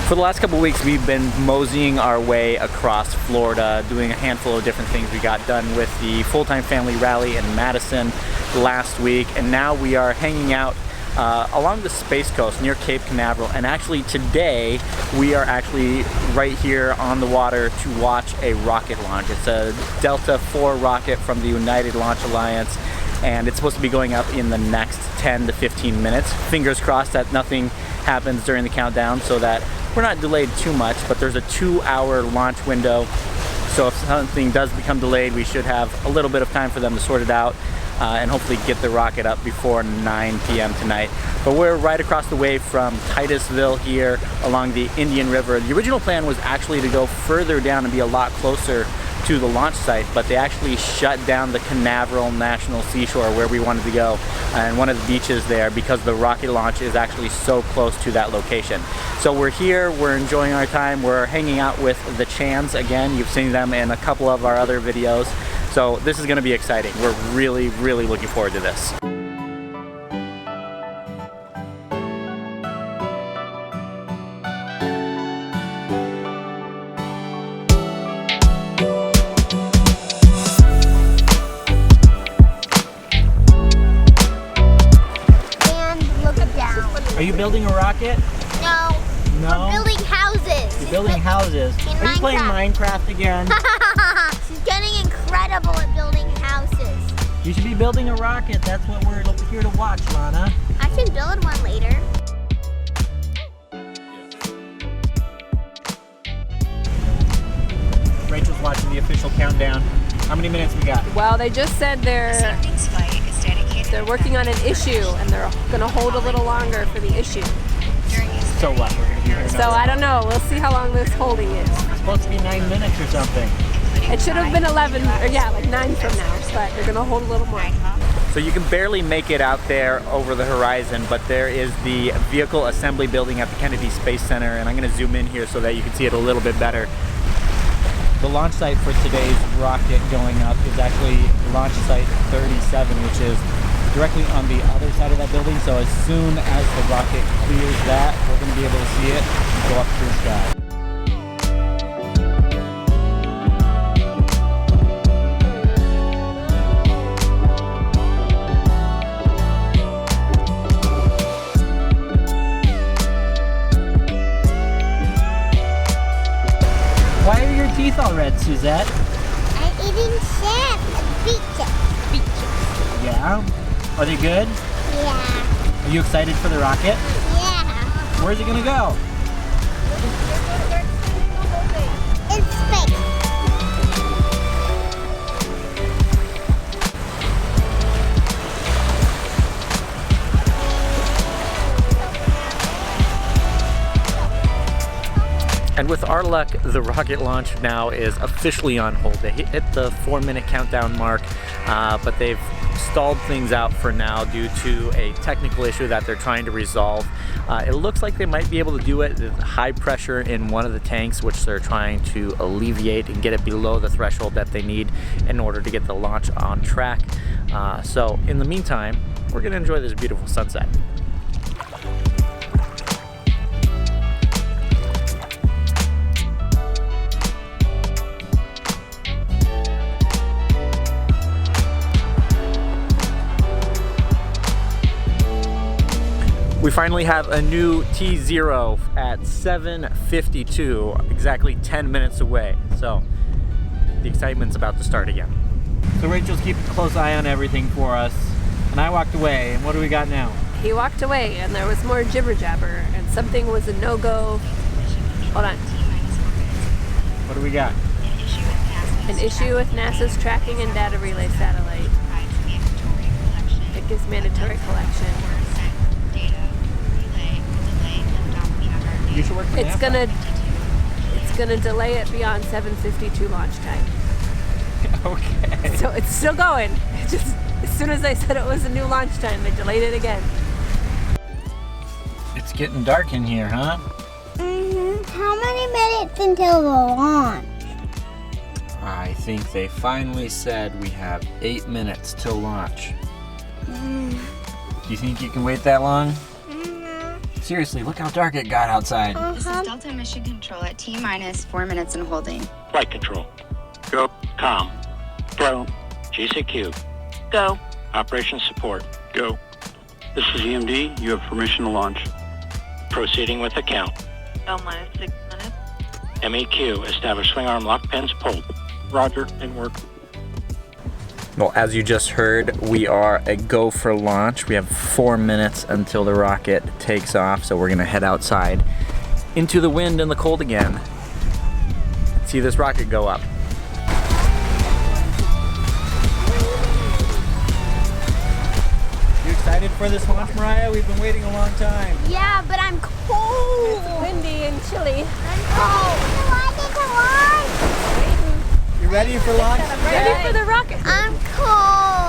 For the last couple of weeks, we've been moseying our way across Florida, doing a handful of different things. We got done with the full-time family rally in Madison last week, and now we are hanging out along the Space Coast near Cape Canaveral. And actually today, we are actually right here on the water to watch a rocket launch. It's a Delta IV rocket from the United Launch Alliance, and it's supposed to be going up in the next 10 to 15 minutes. Fingers crossed that nothing happens during the countdown so that we're not delayed too much, but there's a 2-hour launch window. So if something does become delayed, we should have a little bit of time for them to sort it out and hopefully get the rocket up before 9 p.m. tonight. But we're right across the way from Titusville here along the Indian River. The original plan was actually to go further down and be a lot closer to the launch site, but they actually shut down the Canaveral National Seashore where we wanted to go and one of the beaches there because the rocket launch is actually so close to that location. So we're here, we're enjoying our time, we're hanging out with the Chans again. You've seen them in a couple of our other videos. So this is going to be exciting. We're really, really looking forward to this. Are you building a rocket? No. No? We're building houses. You're building houses. Are you playing Minecraft again? She's getting incredible at building houses. You should be building a rocket. That's what we're here to watch, Lana. I can build one later. Rachel's watching the official countdown. How many minutes we got? Well, they just said they're working on an issue and they're going to hold a little longer for the issue. So what? So I don't know. We'll see how long this holding is. It's supposed to be 9 minutes or something. It should have been 11, or yeah, like 9 from now, but they're going to hold a little more. So you can barely make it out there over the horizon, but there is the vehicle assembly building at the Kennedy Space Center, and I'm going to zoom in here so that you can see it a little bit better. The launch site for today's rocket going up is actually launch site 37, which is directly on the other side of that building. So as soon as the rocket clears that, we're going to be able to see it go up through the sky. Why are your teeth all red, Suzette? I'm eating shrimp and beaches. Yeah? Are they good? Yeah. Are you excited for the rocket? Yeah. Where's it gonna go? In space. And with our luck, the rocket launch now is officially on hold. They hit the 4-minute countdown mark, but they've stalled things out for now due to a technical issue that they're trying to resolve. It looks like they might be able to do it with high pressure in one of the tanks, which they're trying to alleviate and get it below the threshold that they need in order to get the launch on track. So in the meantime, we're gonna enjoy this beautiful sunset. We finally have a new T0 at 7:52, exactly 10 minutes away. So the excitement's about to start again. So Rachel's keeping a close eye on everything for us, and I walked away. And what do we got now? He walked away and there was more jibber jabber and something was a no-go. Hold on. What do we got? An issue with NASA's tracking and data relay satellite. It gives mandatory collection. You should work for NASA. It's gonna delay it beyond 7:52 launch time. Okay. So it's still going. It just as soon as I said it was a new launch time, they delayed it again. It's getting dark in here, huh? How many minutes until the launch? I think they finally said we have 8 minutes till launch. Do you think you can wait that long? Seriously, look how dark it got outside. This is Delta Mission Control at T-minus 4 minutes and holding. Flight control. Go. Com. Go. GCQ. Go. Operations support. Go. This is EMD. You have permission to launch. Proceeding with the count. Go minus 6 minutes. MEQ. Establish swing arm lock pins pulled. Roger. And work. Well, as you just heard, we are a go for launch. We have 4 minutes until the rocket takes off, so we're gonna head outside into the wind and the cold again. See this rocket go up. You excited for this launch, Mariah? We've been waiting a long time. Yeah, but I'm cold. It's windy and chilly. I'm cold. I get to launch. You ready for launch? Ready for the rocket. I'm cold.